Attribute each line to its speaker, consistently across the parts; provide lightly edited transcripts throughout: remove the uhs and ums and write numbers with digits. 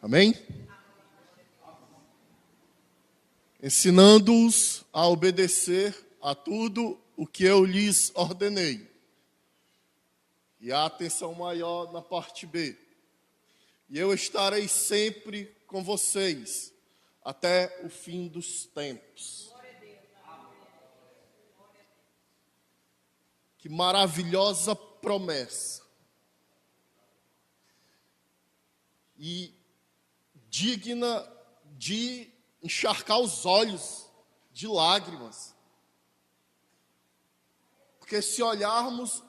Speaker 1: Amém? Ensinando-os a obedecer a tudo o que eu lhes ordenei. E a atenção maior na parte B. E eu estarei sempre com vocês até o fim dos tempos. Que maravilhosa promessa. E digna de encharcar os olhos de lágrimas. Porque se olharmos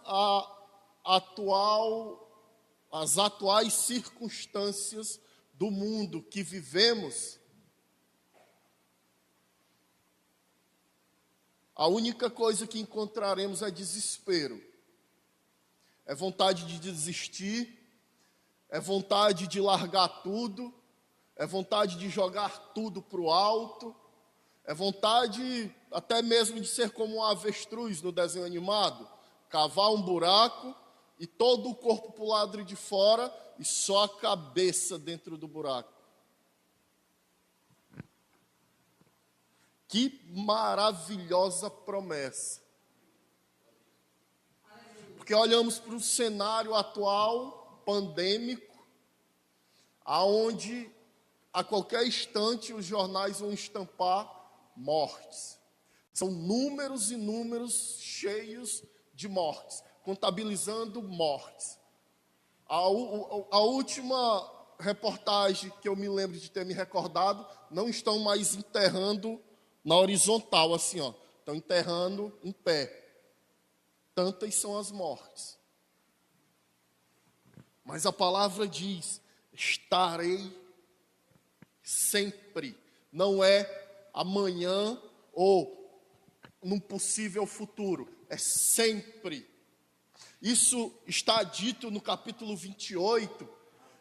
Speaker 1: as atuais circunstâncias do mundo que vivemos, a única coisa que encontraremos é desespero. É vontade de desistir, é vontade de largar tudo, é vontade de jogar tudo para o alto, é vontade até mesmo de ser como um avestruz no desenho animado, cavar um buraco e todo o corpo para o lado de fora e só a cabeça dentro do buraco. Que maravilhosa promessa. Porque olhamos para o cenário atual, pandêmico, aonde a qualquer instante os jornais vão estampar mortes. São números e números cheios de mortes, contabilizando mortes. A última reportagem que eu me lembro de ter me recordado, não estão mais enterrando na horizontal, assim, ó. Estão enterrando em pé. Tantas são as mortes. Mas a palavra diz: estarei sempre. Não é amanhã ou num possível futuro. É sempre. Isso está dito no capítulo 28,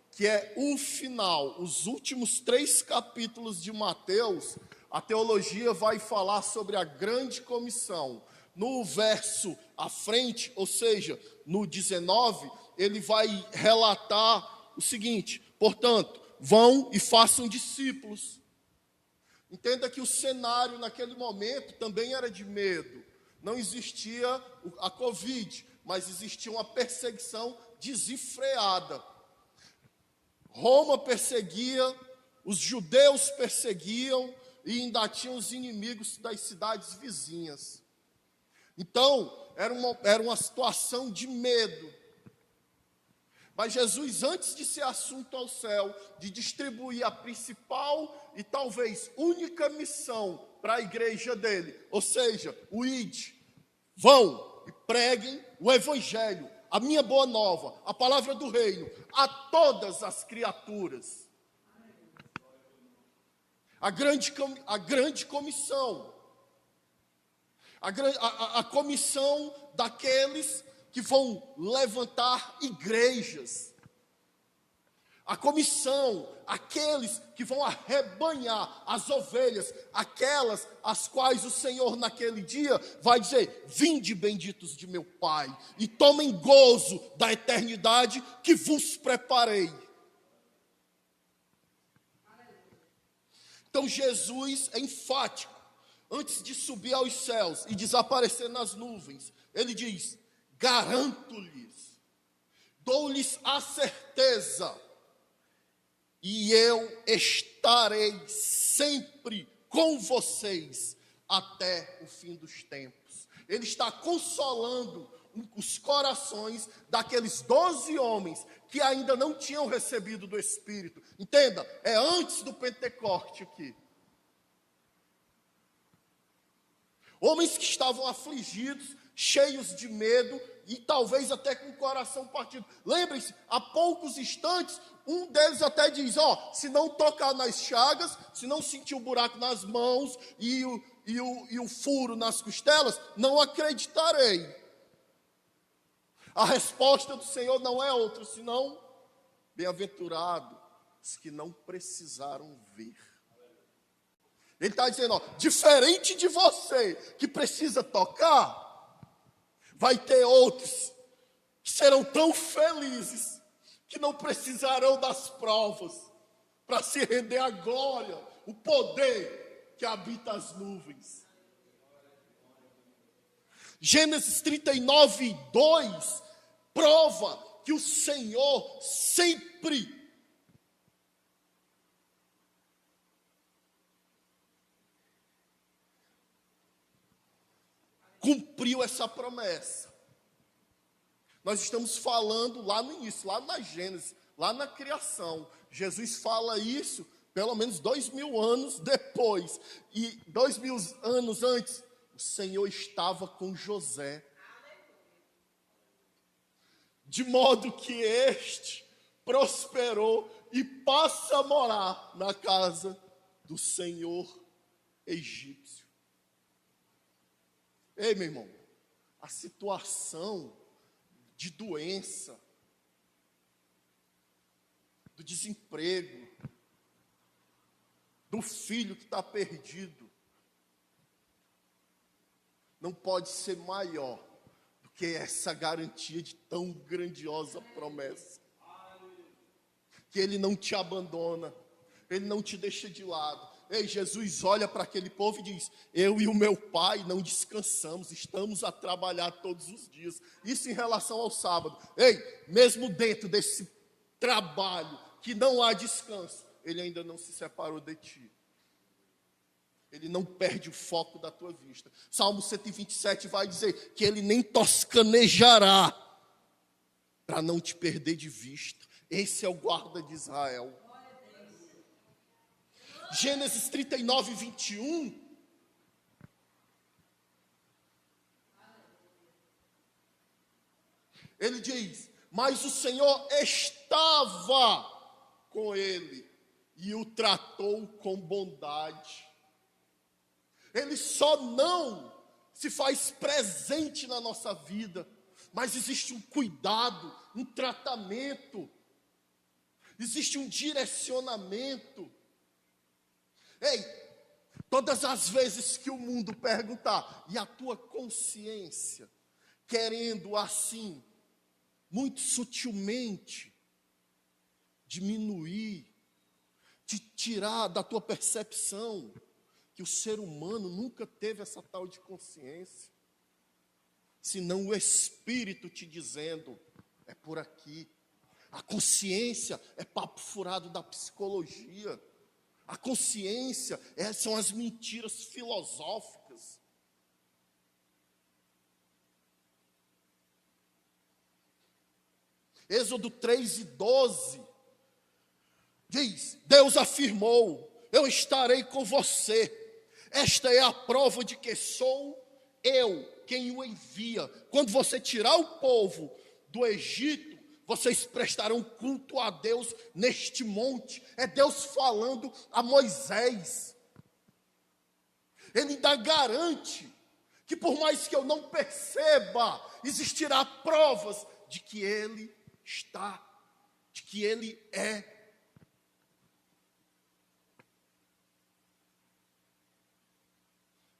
Speaker 1: que é o final. Os últimos 3 capítulos de Mateus, a teologia vai falar sobre a grande comissão. No verso à frente, ou seja, no 19, ele vai relatar o seguinte: portanto, vão e façam discípulos. Entenda que o cenário naquele momento também era de medo. Não existia a Covid, mas existia uma perseguição desenfreada. Roma perseguia, os judeus perseguiam e ainda tinham os inimigos das cidades vizinhas. Então, era uma situação de medo. Mas Jesus, antes de ser assunto ao céu, de distribuir a principal e talvez única missão para a igreja dele, ou seja, o ide, vão e preguem o evangelho, a minha boa nova, a palavra do reino, a todas as criaturas. A grande comissão, a comissão daqueles que vão levantar igrejas. A comissão, aqueles que vão arrebanhar as ovelhas, aquelas as quais o Senhor naquele dia vai dizer: vinde benditos de meu Pai, e tomem gozo da eternidade que vos preparei. Então Jesus é enfático. Antes de subir aos céus e desaparecer nas nuvens, ele diz: garanto-lhes, dou-lhes a certeza, e eu estarei sempre com vocês até o fim dos tempos. Ele está consolando os corações daqueles 12 homens que ainda não tinham recebido do Espírito. Entenda, é antes do Pentecoste aqui. Homens que estavam afligidos, cheios de medo e talvez até com o coração partido. Lembrem-se, há poucos instantes, um deles até diz: se não tocar nas chagas, se não sentir o buraco nas mãos e o furo nas costelas, não acreditarei. A resposta do Senhor não é outra, senão: bem-aventurados os que não precisaram ver. Ele está dizendo, diferente de você que precisa tocar, vai ter outros que serão tão felizes que não precisarão das provas, para se render à glória, o poder que habita as nuvens. Gênesis 39, 2 prova que o Senhor sempre cumpriu essa promessa. Nós estamos falando lá no início, lá na Gênesis, lá na criação. Jesus fala isso pelo menos 2000 anos depois. E 2000 anos antes, o Senhor estava com José. De modo que este prosperou e passa a morar na casa do Senhor egípcio. Ei, meu irmão, a situação de doença, do desemprego, do filho que está perdido, não pode ser maior do que essa garantia de tão grandiosa promessa. Que Ele não te abandona, Ele não te deixa de lado. Ei, Jesus olha para aquele povo e diz: eu e o meu pai não descansamos, estamos a trabalhar todos os dias. Isso em relação ao sábado. Ei, mesmo dentro desse trabalho que não há descanso, Ele ainda não se separou de ti. Ele não perde o foco da tua vista. Salmo 127 vai dizer que Ele nem toscanejará para não te perder de vista. Esse é o guarda de Israel. Gênesis 39, 21. Ele diz: mas o Senhor estava com ele e o tratou com bondade. Ele só não se faz presente na nossa vida, mas existe um cuidado, um tratamento, existe um direcionamento. Ei, todas as vezes que o mundo perguntar, e a tua consciência, querendo assim, muito sutilmente, diminuir, te tirar da tua percepção, que o ser humano nunca teve essa tal de consciência, senão o Espírito te dizendo, é por aqui. A consciência é papo furado da psicologia. A consciência são as mentiras filosóficas. Êxodo 3:12 diz: Deus afirmou: eu estarei com você. Esta é a prova de que sou eu quem o envia. Quando você tirar o povo do Egito, vocês prestarão culto a Deus neste monte. É Deus falando a Moisés. Ele ainda garante que por mais que eu não perceba, existirá provas de que Ele está, de que Ele é.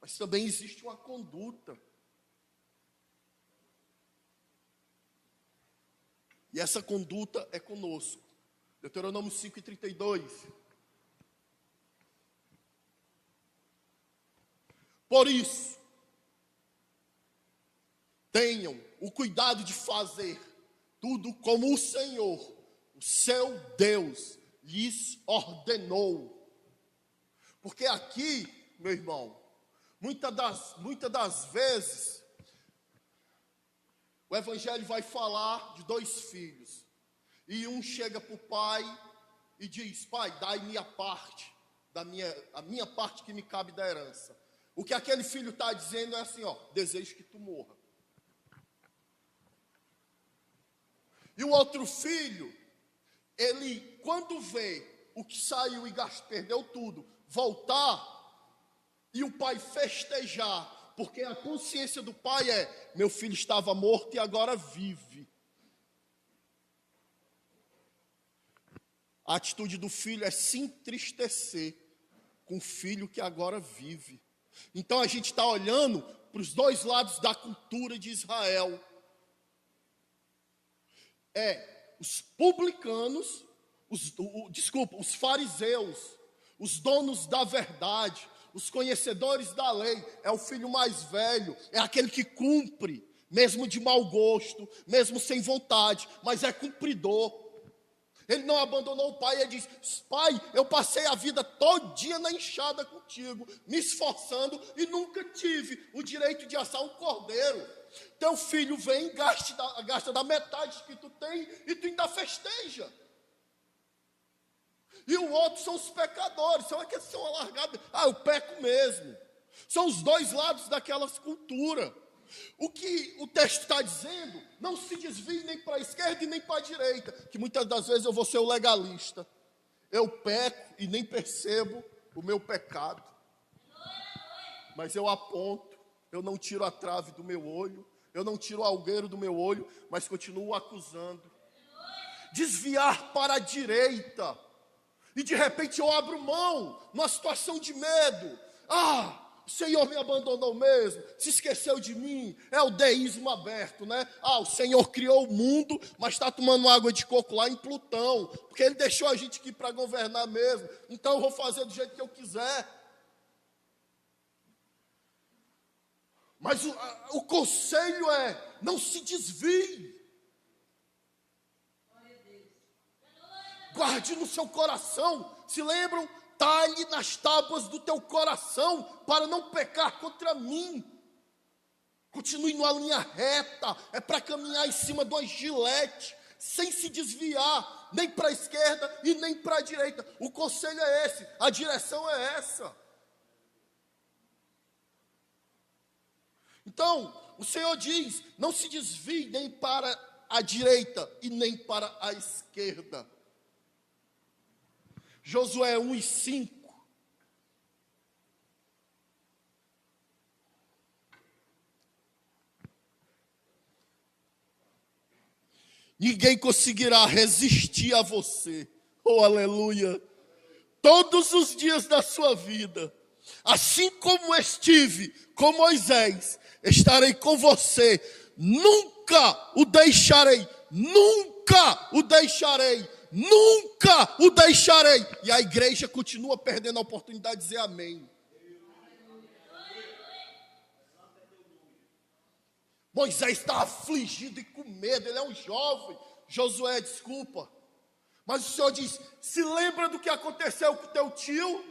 Speaker 1: Mas também existe uma conduta. E essa conduta é conosco. Deuteronômio 5:32. Por isso, tenham o cuidado de fazer tudo como o Senhor, o seu Deus, lhes ordenou. Porque aqui, meu irmão, muitas das vezes, o Evangelho vai falar de dois filhos. E um chega para o pai e diz: pai, dai-me a minha parte que me cabe da herança. O que aquele filho está dizendo é assim: desejo que tu morra. E o outro filho, ele, quando vê o que saiu e perdeu tudo, voltar, e o pai festejar, porque a consciência do pai é: meu filho estava morto e agora vive. A atitude do filho é se entristecer com o filho que agora vive. Então a gente está olhando para os dois lados da cultura de Israel. Os publicanos os fariseus, os donos da verdade, os conhecedores da lei, é o filho mais velho, é aquele que cumpre, mesmo de mau gosto, mesmo sem vontade, mas é cumpridor. Ele não abandonou o pai, ele diz: pai, eu passei a vida todinha na enxada contigo, me esforçando e nunca tive o direito de assar um cordeiro. Teu filho vem, gasta da metade que tu tem e tu ainda festeja. E o outro são os pecadores, são aqueles que são alargados. Eu peco mesmo. São os dois lados daquela cultura. O que o texto está dizendo, não se desvie nem para a esquerda e nem para a direita, que muitas das vezes eu vou ser o legalista. Eu peco e nem percebo o meu pecado. Mas eu aponto, eu não tiro a trave do meu olho, eu não tiro o algueiro do meu olho, mas continuo acusando. Desviar para a direita, e de repente eu abro mão, numa situação de medo. O Senhor me abandonou mesmo, se esqueceu de mim, é o deísmo aberto, né? O Senhor criou o mundo, mas está tomando água de coco lá em Plutão, porque Ele deixou a gente aqui para governar mesmo, então eu vou fazer do jeito que eu quiser. Mas o conselho é, não se desvie. Guarde no seu coração, se lembram? Talhe nas tábuas do teu coração, para não pecar contra mim. Continue numa linha reta, é para caminhar em cima de uma gilete, sem se desviar, nem para a esquerda e nem para a direita. O conselho é esse, a direção é essa. Então, o Senhor diz, não se desvie nem para a direita e nem para a esquerda. Josué 1:5. Ninguém conseguirá resistir a você. Oh, aleluia. Todos os dias da sua vida. Assim como estive com Moisés, estarei com você. Nunca o deixarei. Nunca o deixarei. Nunca o deixarei. E a igreja continua perdendo a oportunidade de dizer amém. Moisés está afligido e com medo, ele é um jovem. Josué, desculpa. Mas o Senhor diz, se lembra do que aconteceu com teu tio?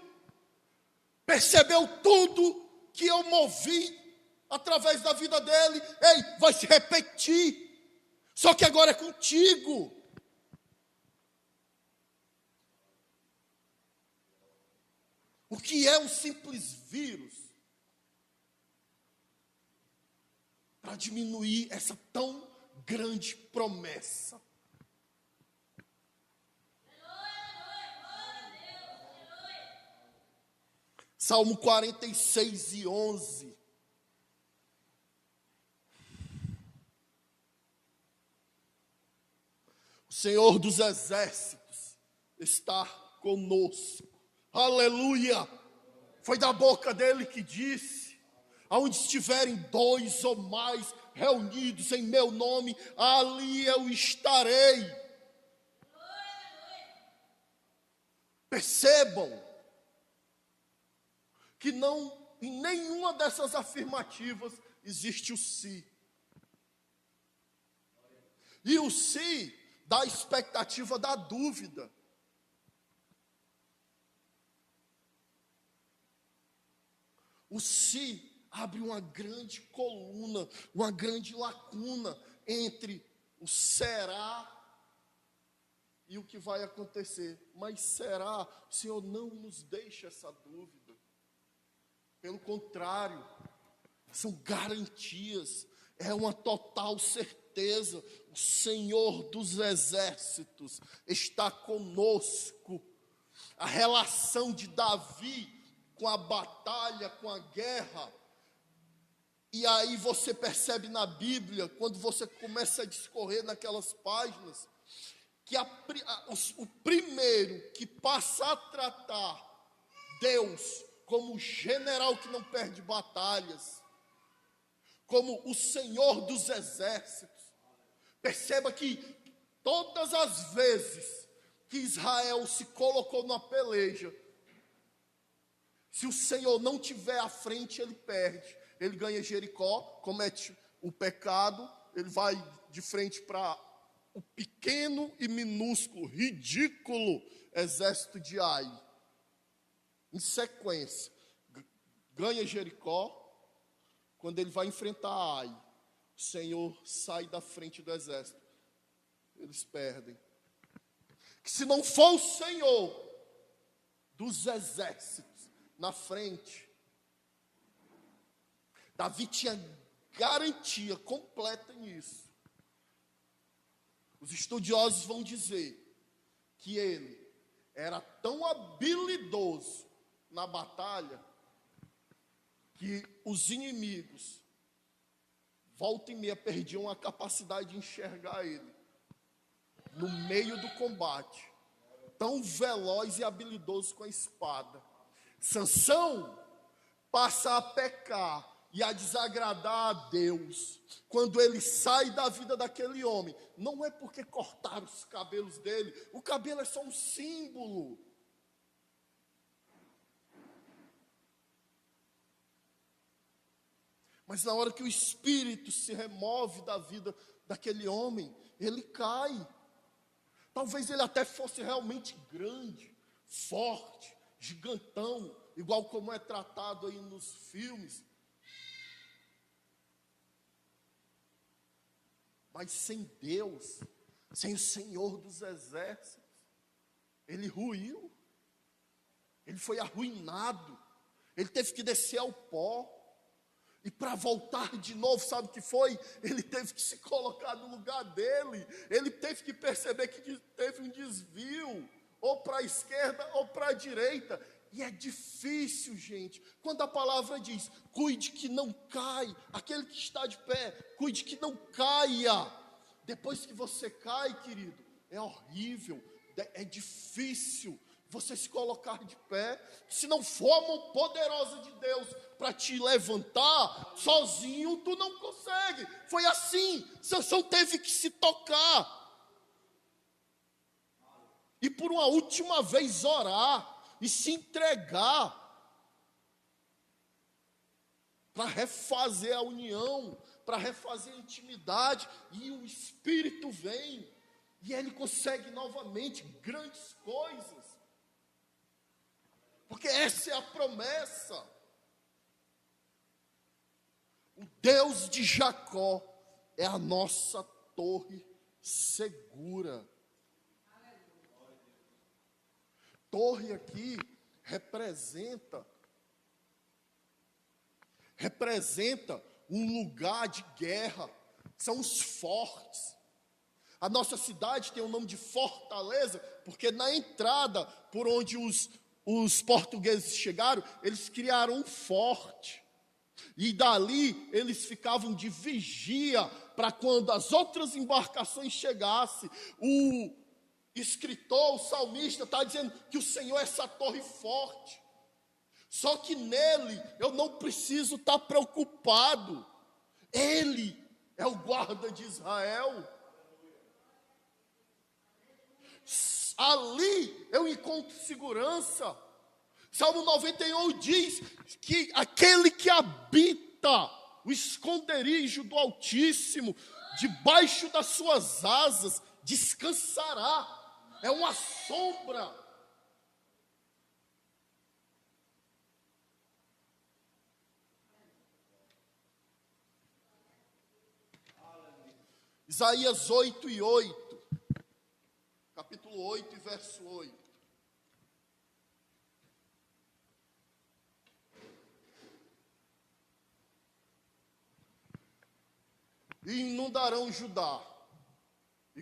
Speaker 1: Percebeu tudo que eu movi através da vida dele? Ei, vai se repetir. Só que agora é contigo. O que é um simples vírus para diminuir essa tão grande promessa? Salmo 46:11. O Senhor dos exércitos está conosco. Aleluia! Foi da boca dele que disse: aonde estiverem dois ou mais reunidos em meu nome, ali eu estarei. Percebam que não, em nenhuma dessas afirmativas existe o se. E o se dá a expectativa da dúvida. O se abre uma grande coluna, uma grande lacuna entre o será e o que vai acontecer. Mas será? O Senhor não nos deixa essa dúvida. Pelo contrário, são garantias, é uma total certeza. O Senhor dos exércitos está conosco. A relação de Davi com a batalha, com a guerra. E aí você percebe na Bíblia, quando você começa a discorrer naquelas páginas, que o primeiro que passa a tratar Deus como o general que não perde batalhas, como o Senhor dos exércitos. Perceba que todas as vezes que Israel se colocou numa peleja. Se o Senhor não tiver à frente, ele perde. Ele ganha Jericó, comete o pecado, ele vai de frente para o pequeno e minúsculo, ridículo exército de Ai. Em sequência, ganha Jericó. Quando ele vai enfrentar Ai, o Senhor sai da frente do exército. Eles perdem. Que se não for o Senhor dos exércitos na frente, Davi tinha garantia completa nisso. Os estudiosos vão dizer que ele era tão habilidoso na batalha que os inimigos, volta e meia, perdiam a capacidade de enxergar ele no meio do combate, tão veloz e habilidoso com a espada. Sansão passa a pecar e a desagradar a Deus quando ele sai da vida daquele homem. Não é porque cortaram os cabelos dele, o cabelo é só um símbolo. Mas na hora que o espírito se remove da vida daquele homem, ele cai. Talvez ele até fosse realmente grande, forte, gigantão, igual como é tratado aí nos filmes. Mas sem Deus, sem o Senhor dos exércitos, ele ruiu. Ele foi arruinado. Ele teve que descer ao pó. E para voltar de novo, sabe o que foi? Ele teve que se colocar no lugar dele. Ele teve que perceber que teve um desvio, ou para a esquerda ou para a direita. E é difícil, gente. Quando a palavra diz, cuide que não cai, aquele que está de pé, cuide que não caia. Depois que você cai, querido, é horrível, é difícil você se colocar de pé. Se não for a mão poderosa de Deus para te levantar, sozinho tu não consegue. Foi assim, Sansão teve que se tocar. E por uma última vez orar e se entregar para refazer a união, para refazer a intimidade, e o Espírito vem, e ele consegue novamente grandes coisas, porque essa é a promessa. O Deus de Jacó é a nossa torre segura. Torre aqui representa um lugar de guerra, são os fortes. A nossa cidade tem o nome de Fortaleza, porque na entrada por onde os portugueses chegaram, eles criaram um forte. E dali eles ficavam de vigia para quando as outras embarcações chegassem. O escritor, o salmista está dizendo que o Senhor é essa torre forte. Só que nele eu não preciso estar preocupado. Ele é o guarda de Israel. Ali eu encontro segurança. Salmo 91 diz que aquele que habita o esconderijo do Altíssimo, debaixo das suas asas, descansará. É uma sombra. Isaías 8:8, capítulo 8 e verso 8. E inundarão Judá, e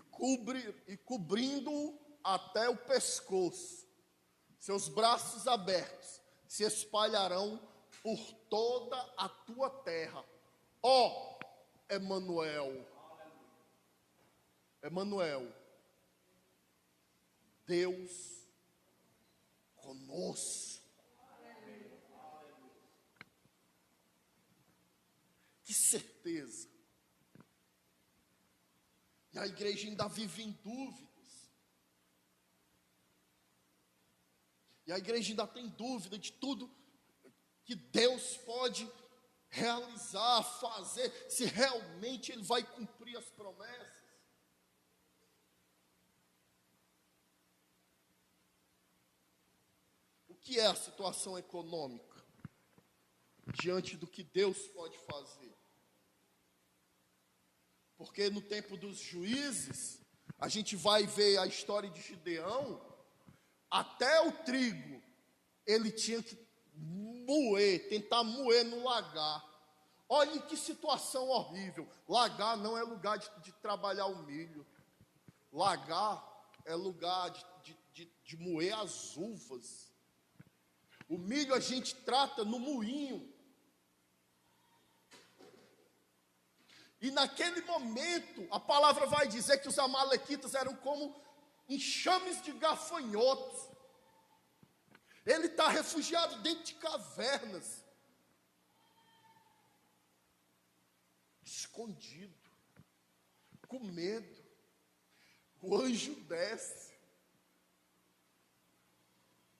Speaker 1: cobrindo-o até o pescoço, seus braços abertos se espalharão por toda a tua terra. Ó Emanuel, Emanuel, Deus conosco. Que certeza. E a igreja ainda vive em dúvidas. E a igreja ainda tem dúvida de tudo que Deus pode realizar, fazer, se realmente Ele vai cumprir as promessas. O que é a situação econômica diante do que Deus pode fazer? Porque no tempo dos juízes, a gente vai ver a história de Gideão, até o trigo, ele tinha que tentar moer no lagar. Olha que situação horrível. Lagar não é lugar de trabalhar o milho. Lagar é lugar de moer as uvas. O milho a gente trata no moinho. E naquele momento, a palavra vai dizer que os amalequitas eram como enxames de gafanhotos. Ele está refugiado dentro de cavernas, escondido, com medo. O anjo desce,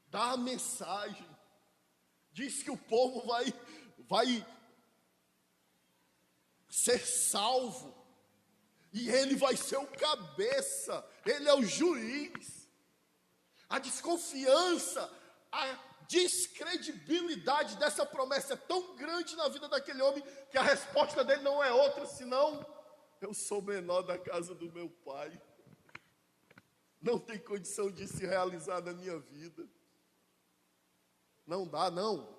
Speaker 1: dá a mensagem, diz que o povo vai ser salvo, e ele vai ser o cabeça, ele é o juiz. A desconfiança, a descredibilidade dessa promessa é tão grande na vida daquele homem, que a resposta dele não é outra senão: eu sou menor da casa do meu pai, não tem condição de se realizar na minha vida, não dá, não.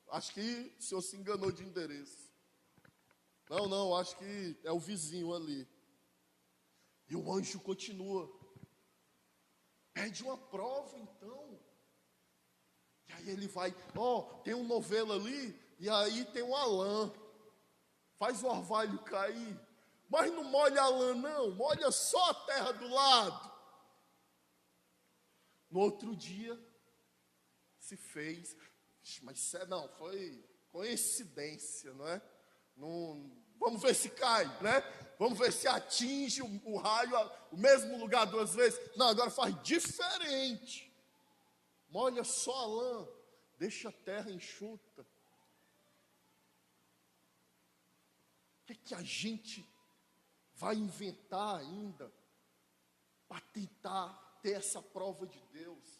Speaker 1: Acho que o senhor se enganou de endereço. Não, acho que é o vizinho ali. E o anjo continua. Pede uma prova, então. E aí ele vai, tem um novelo ali, e aí tem uma lã. Faz o orvalho cair. Mas não molha a lã, não. Molha só a terra do lado. No outro dia, se fez. Mas não, foi coincidência, não é? Não, vamos ver se cai, né? Vamos ver se atinge o raio, o mesmo lugar duas vezes. Não, agora faz diferente. Molha só a lã, deixa a terra enxuta. O que a gente vai inventar ainda para tentar ter essa prova de Deus?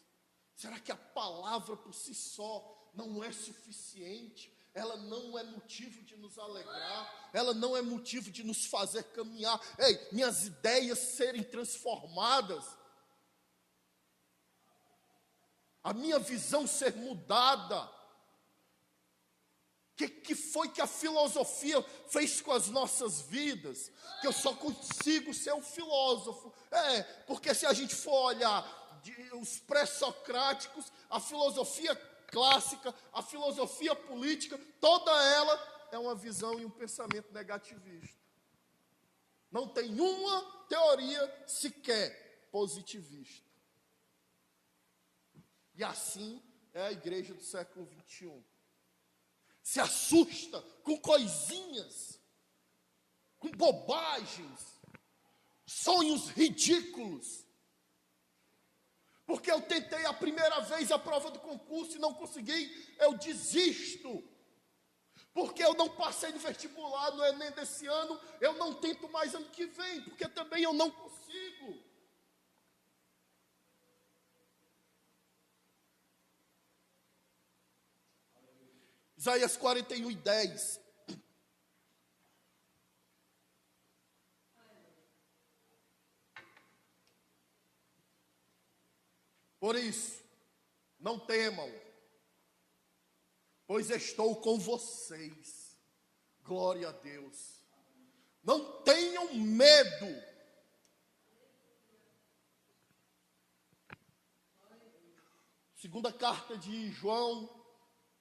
Speaker 1: Será que a palavra por si só não é suficiente? Ela não é motivo de nos alegrar, ela não é motivo de nos fazer caminhar. Ei, minhas ideias serem transformadas, a minha visão ser mudada. O que foi que a filosofia fez com as nossas vidas? Que eu só consigo ser um filósofo. Porque se a gente for olhar os pré-socráticos, a filosofia clássica, a filosofia política, toda ela é uma visão e um pensamento negativista. Não tem uma teoria sequer positivista. E assim é a igreja do século XXI. Se assusta com coisinhas, com bobagens, sonhos ridículos. Porque eu tentei a primeira vez a prova do concurso e não consegui, eu desisto. Porque eu não passei no vestibular no Enem desse ano, eu não tento mais ano que vem, porque também eu não consigo. Isaías 41:10. Por isso, não temam, pois estou com vocês. Glória a Deus. Não tenham medo. Segunda carta de João,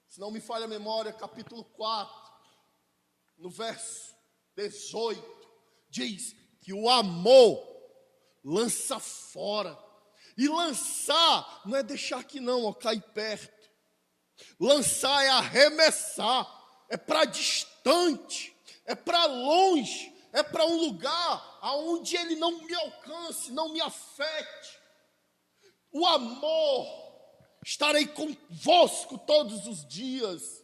Speaker 1: se não me falha a memória, capítulo 4, no verso 18, diz que o amor lança fora. E lançar não é deixar que não, cair perto. Lançar é arremessar, é para distante, é para longe, é para um lugar aonde ele não me alcance, não me afete. O amor estarei convosco todos os dias.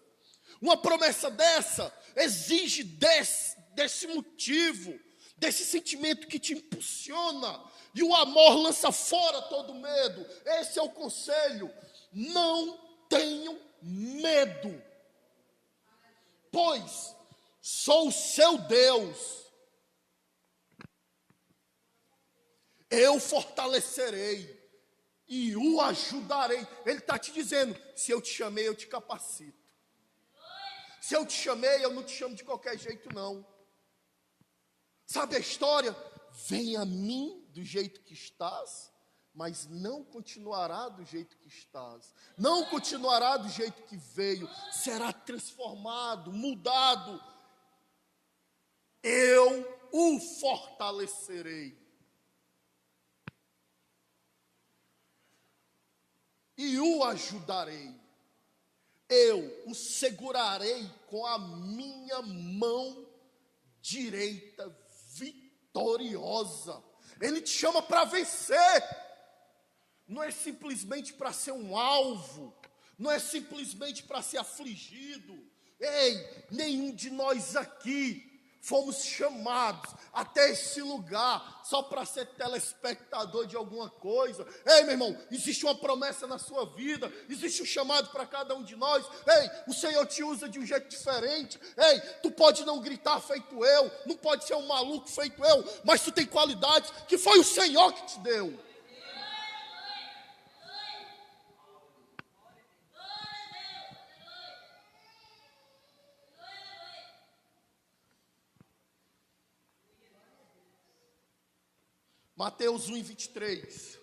Speaker 1: Uma promessa dessa exige desse motivo, desse sentimento que te impulsiona. E o amor lança fora todo medo. Esse é o conselho. Não tenham medo, pois sou o seu Deus. Eu fortalecerei e o ajudarei. Ele está te dizendo, se eu te chamei, eu te capacito. Se eu te chamei, eu não te chamo de qualquer jeito, não. Sabe a história? Vem a mim do jeito que estás, mas não continuará do jeito que estás. Não continuará do jeito que veio. Será transformado, mudado. Eu o fortalecerei. E o ajudarei. Eu o segurarei com a minha mão direita vitoriosa. Ele te chama para vencer. Não é simplesmente para ser um alvo. Não é simplesmente para ser afligido. Ei, nenhum de nós aqui fomos chamados até esse lugar só para ser telespectador de alguma coisa. Ei, meu irmão, existe uma promessa na sua vida, existe um chamado para cada um de nós. Ei, o Senhor te usa de um jeito diferente. Ei, tu pode não gritar feito eu, não pode ser um maluco feito eu, mas tu tem qualidades que foi o Senhor que te deu. Mateus 1:23.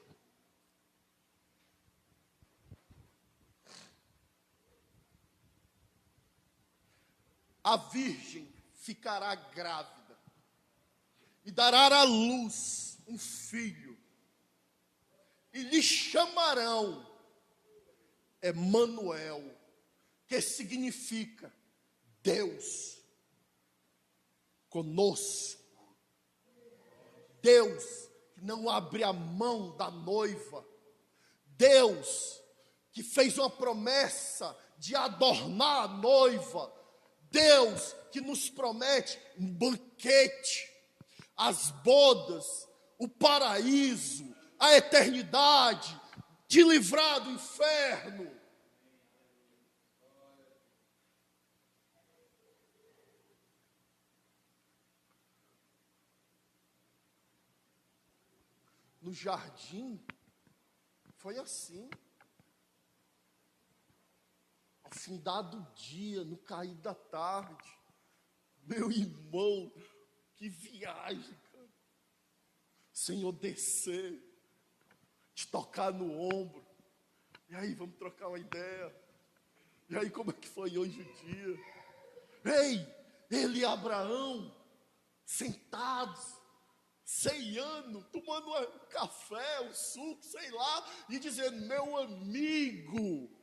Speaker 1: A virgem ficará grávida e dará à luz um filho, e lhe chamarão Emanuel, que significa Deus conosco. Deus que não abre a mão da noiva. Deus que fez uma promessa de adornar a noiva. Deus que nos promete um banquete, as bodas, o paraíso, a eternidade, te livrar do inferno. No jardim, foi assim. Ao findar do dia, no cair da tarde. Meu irmão, que viagem, cara. Senhor descer, te tocar no ombro. E aí, vamos trocar uma ideia. E aí, como é que foi hoje o dia? Ei, ele e Abraão, sentados, ceiando, tomando um café, um suco, sei lá, e dizendo, meu amigo.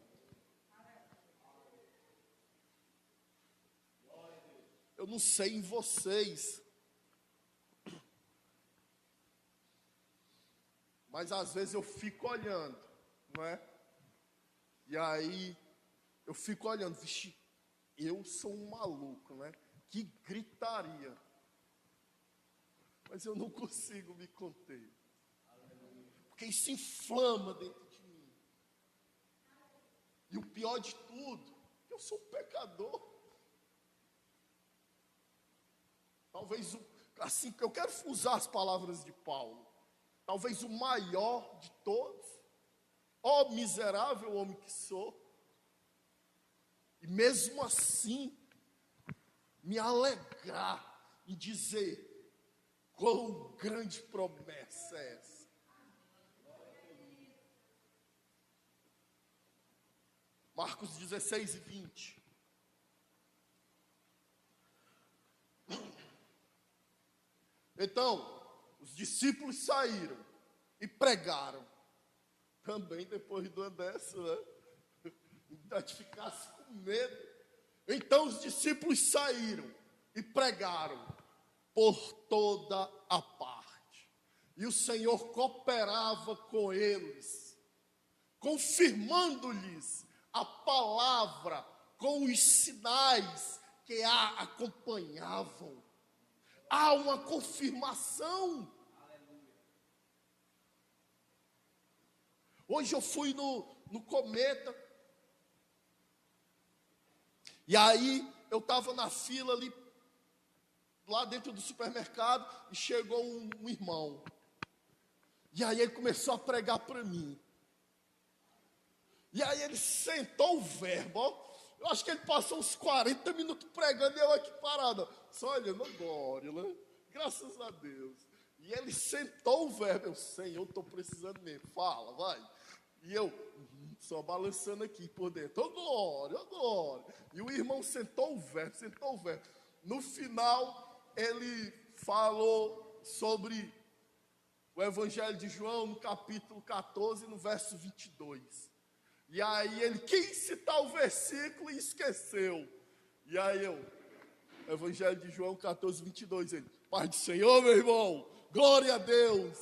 Speaker 1: Eu não sei em vocês, mas às vezes eu fico olhando, não é? E aí, eu fico olhando, vixe, eu sou um maluco, né? Que gritaria. Mas eu não consigo me conter. Porque isso inflama dentro de mim. E o pior de tudo, eu sou um pecador. Talvez, assim, eu quero usar as palavras de Paulo. Talvez o maior de todos. Ó miserável homem que sou. E mesmo assim, me alegrar e dizer, quão grande promessa é essa? Marcos 16:20. Então, os discípulos saíram e pregaram. Também depois de uma dessa, né? Ainda te ficasse com medo. Então os discípulos saíram e pregaram por toda a parte. E o Senhor cooperava com eles. confirmando-lhes a palavra com os sinais que a acompanhavam. Há uma confirmação. Hoje eu fui no Cometa, e aí eu estava na fila ali, lá dentro do supermercado, e chegou um irmão. E aí ele começou a pregar para mim. E aí ele sentou o verbo, ó. Eu acho que ele passou uns 40 minutos pregando e eu aqui parado, só olhando, glória, né? Graças a Deus. E ele sentou o verbo, eu, Senhor, eu estou precisando mesmo, fala, vai. E eu, só balançando aqui por dentro, ô glória, ô glória. E o irmão sentou o verbo. No final, ele falou sobre o Evangelho de João, no capítulo 14, no verso 22. E aí ele quis citar o versículo e esqueceu. E aí Evangelho de João 14, 22, ele, Pai do Senhor, meu irmão, glória a Deus.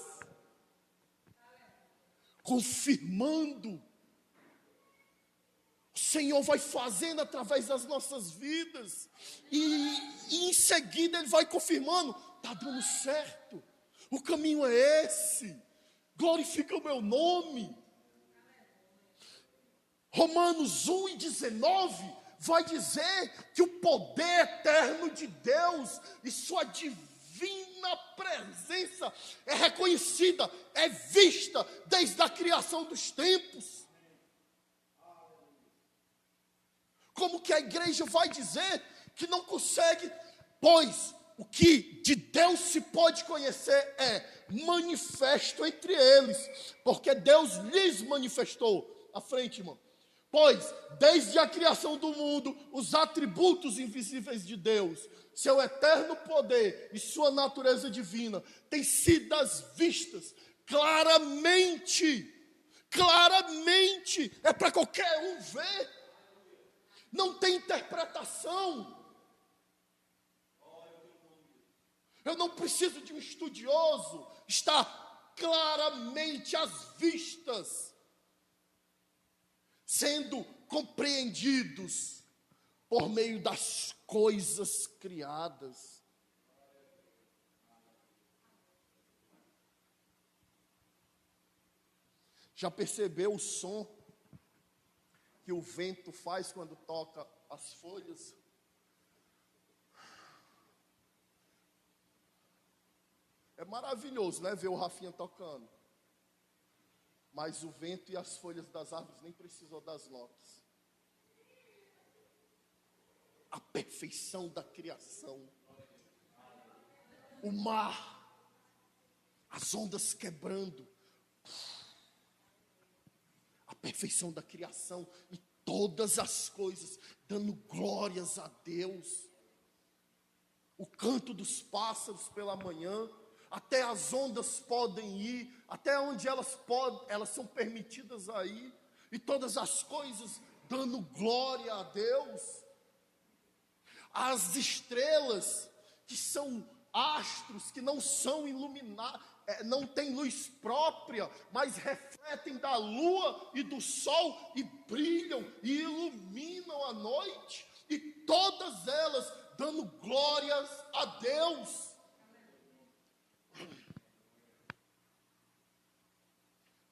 Speaker 1: Confirmando. O Senhor vai fazendo através das nossas vidas. E em seguida ele vai confirmando. Está dando certo. O caminho é esse. Glorifica o meu nome. Romanos 1:19 vai dizer que o poder eterno de Deus e sua divina presença é reconhecida, é vista desde a criação dos tempos. Como que a igreja vai dizer que não consegue? Pois o que de Deus se pode conhecer é manifesto entre eles, porque Deus lhes manifestou. À frente, irmão. Pois, desde a criação do mundo, os atributos invisíveis de Deus, seu eterno poder e sua natureza divina, têm sido vistas claramente. Claramente. É para qualquer um ver. Não tem interpretação. Eu não preciso de um estudioso. Está claramente às vistas, sendo compreendidos por meio das coisas criadas. Já percebeu o som que o vento faz quando toca as folhas? É maravilhoso, né, ver o Rafinha tocando. Mas o vento e as folhas das árvores nem precisam das notas. A perfeição da criação. O mar, as ondas quebrando. A perfeição da criação e todas as coisas dando glórias a Deus. O canto dos pássaros pela manhã. Até as ondas podem ir, até onde elas são permitidas a ir, e todas as coisas dando glória a Deus. As estrelas, que são astros, que não são iluminados, não têm luz própria, mas refletem da lua e do sol, e brilham, e iluminam a noite, e todas elas dando glórias a Deus.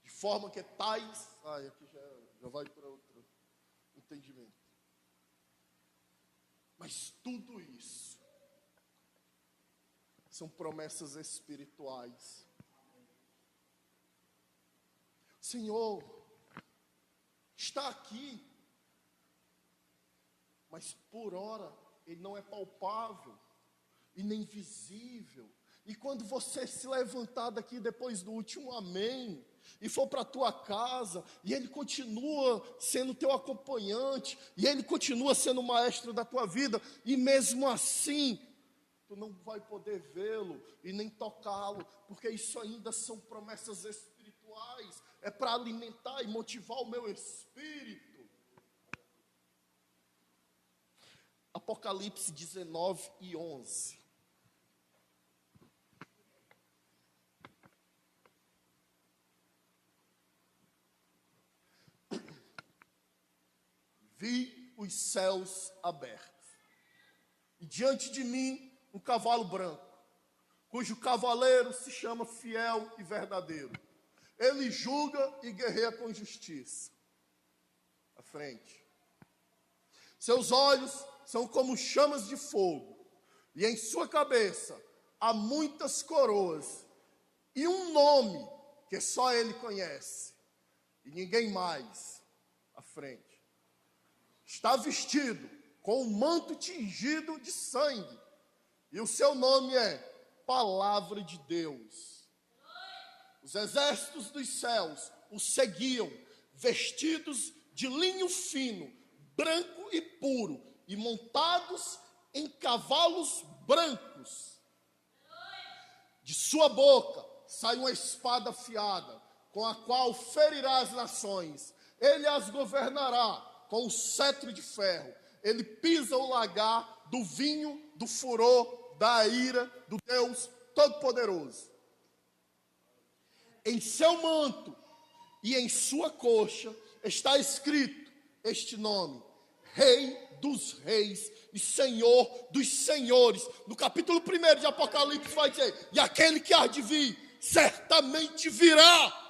Speaker 1: Forma que tais, aqui já vai para outro entendimento. Mas tudo isso são promessas espirituais. O Senhor está aqui, mas por ora Ele não é palpável e nem visível. E quando você se levantar daqui depois do último amém, e for para a tua casa, e Ele continua sendo teu acompanhante, e Ele continua sendo o maestro da tua vida, e mesmo assim, tu não vai poder vê-lo e nem tocá-lo, porque isso ainda são promessas espirituais, é para alimentar e motivar o meu espírito. Apocalipse 19:11. vi os céus abertos, e diante de mim um cavalo branco, cujo cavaleiro se chama Fiel e Verdadeiro. Ele julga e guerreia com justiça. À frente. Seus olhos são como chamas de fogo, e em sua cabeça há muitas coroas, e um nome que só ele conhece, e ninguém mais. À frente. Está vestido com um manto tingido de sangue, e o seu nome é Palavra de Deus. Os exércitos dos céus o seguiam, vestidos de linho fino, branco e puro, e montados em cavalos brancos. De sua boca sai uma espada afiada, com a qual ferirá as nações. Ele as governará com o cetro de ferro. Ele pisa o lagar do vinho, do furor, da ira do Deus Todo-Poderoso. Em seu manto e em sua coxa está escrito este nome: Rei dos Reis e Senhor dos Senhores. No capítulo 1 de Apocalipse vai dizer: e aquele que há de vir, certamente virá.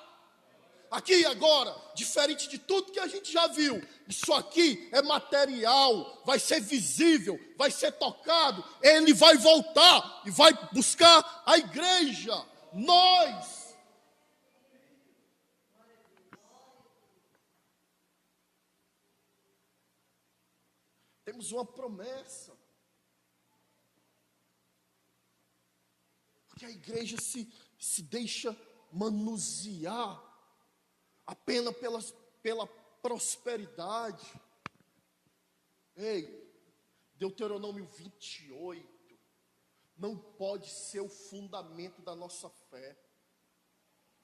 Speaker 1: Aqui agora, diferente de tudo que a gente já viu, isso aqui é material, vai ser visível, vai ser tocado. Ele vai voltar e vai buscar a igreja, nós. Temos uma promessa. Porque a igreja se deixa manusear apenas pela prosperidade. Ei, Deuteronômio 28 não pode ser o fundamento da nossa fé.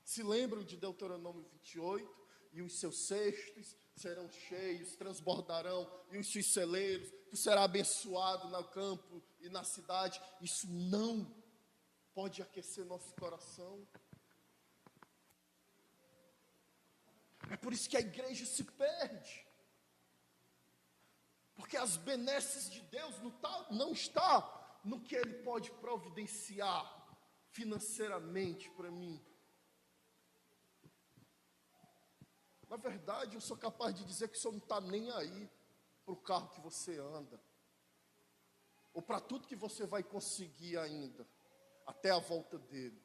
Speaker 1: Se lembram de Deuteronômio 28? E os seus cestos serão cheios, transbordarão, e os seus celeiros, tu serás abençoado no campo e na cidade. Isso não pode aquecer nosso coração. É por isso que a igreja se perde. Porque as benesses de Deus não está no que Ele pode providenciar financeiramente para mim. Na verdade, eu sou capaz de dizer que o Senhor não está nem aí para o carro que você anda, ou para tudo que você vai conseguir ainda, até a volta dele.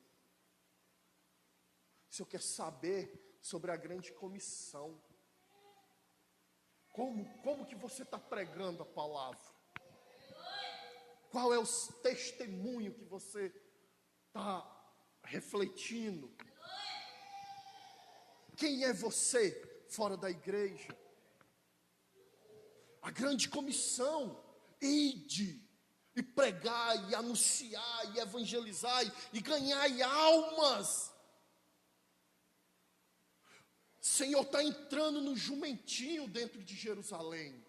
Speaker 1: O Senhor quer saber sobre a grande comissão. Como que você está pregando a palavra? Qual é o testemunho que você está refletindo? Quem é você fora da igreja? A grande comissão: ide e pregai, e anunciai, e evangelizai, e ganhai almas. O Senhor está entrando no jumentinho dentro de Jerusalém.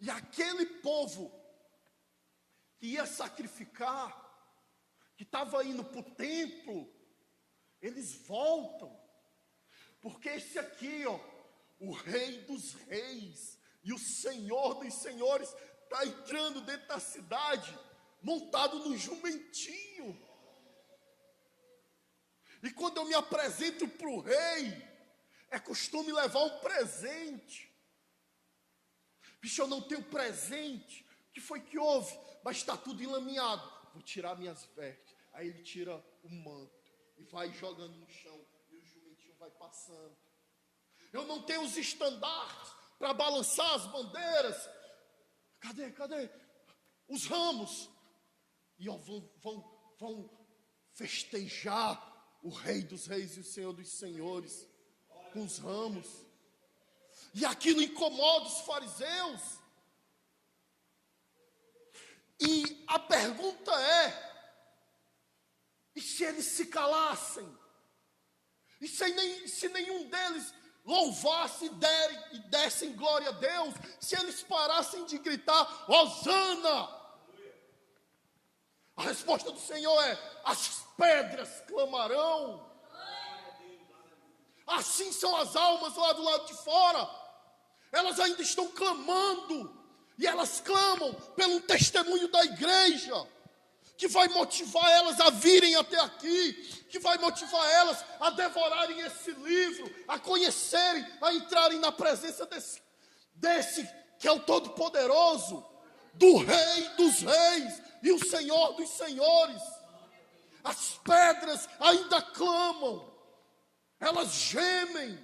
Speaker 1: E aquele povo que ia sacrificar, que estava indo para o templo, eles voltam. Porque esse aqui, o Rei dos Reis e o Senhor dos Senhores, está entrando dentro da cidade, montado no jumentinho. E quando eu me apresento para o rei, é costume levar um presente. Bicho, eu não tenho presente. O que foi que houve? Mas está tudo enlameado. Vou tirar minhas vestes. Aí ele tira o manto e vai jogando no chão. E o jumentinho vai passando. Eu não tenho os estandartes para balançar as bandeiras. Cadê? Os ramos. E vão festejar o Rei dos Reis e o Senhor dos Senhores com os ramos. E aquilo incomoda os fariseus. E a pergunta é: e se eles se calassem? E se nenhum deles louvasse e dessem glória a Deus? Se eles parassem de gritar Hosana? A resposta do Senhor é: as pedras clamarão. Assim são as almas lá do lado de fora. Elas ainda estão clamando. E elas clamam pelo testemunho da igreja, que vai motivar elas a virem até aqui, que vai motivar elas a devorarem esse livro, a conhecerem, a entrarem na presença desse que é o Todo-Poderoso, do Rei dos Reis e o Senhor dos Senhores. As pedras ainda clamam, elas gemem,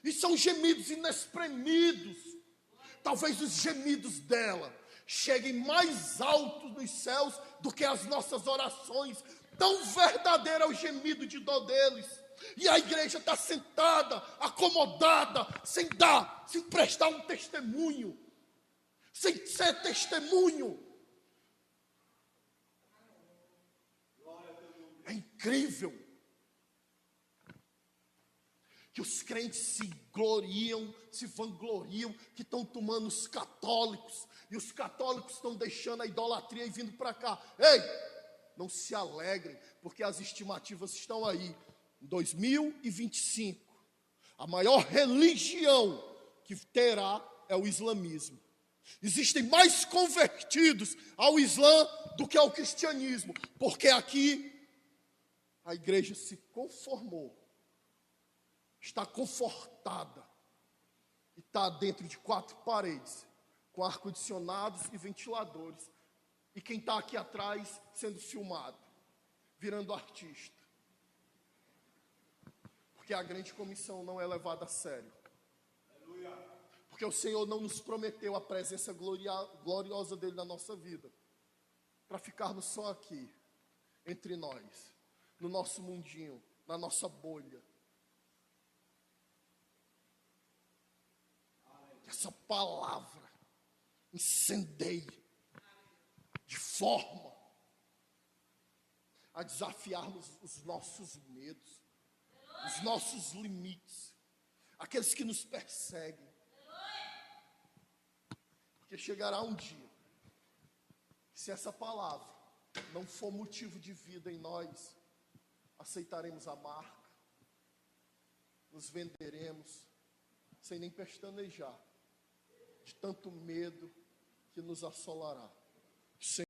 Speaker 1: e são gemidos inexprimidos. Talvez os gemidos dela cheguem mais altos nos céus do que as nossas orações. Tão verdadeiro é o gemido de dor deles. E a igreja está sentada, acomodada, sem prestar um testemunho, sem ser testemunho. É incrível que os crentes se gloriam, se vangloriam, que estão tomando os católicos, e os católicos estão deixando a idolatria e vindo para cá. Ei, não se alegrem, porque as estimativas estão aí. Em 2025, a maior religião que terá é o islamismo. Existem mais convertidos ao Islã do que ao cristianismo, porque aqui a igreja se conformou, está confortada e está dentro de 4 paredes, com ar-condicionados e ventiladores, e quem está aqui atrás sendo filmado, virando artista, porque a grande comissão não é levada a sério. Porque o Senhor não nos prometeu a presença gloriosa dele na nossa vida, para ficarmos só aqui, entre nós, no nosso mundinho, na nossa bolha. Que essa palavra incendeie de forma a desafiarmos os nossos medos, os nossos limites, aqueles que nos perseguem. Porque chegará um dia, se essa palavra não for motivo de vida em nós, aceitaremos a marca, nos venderemos, sem nem pestanejar, de tanto medo que nos assolará.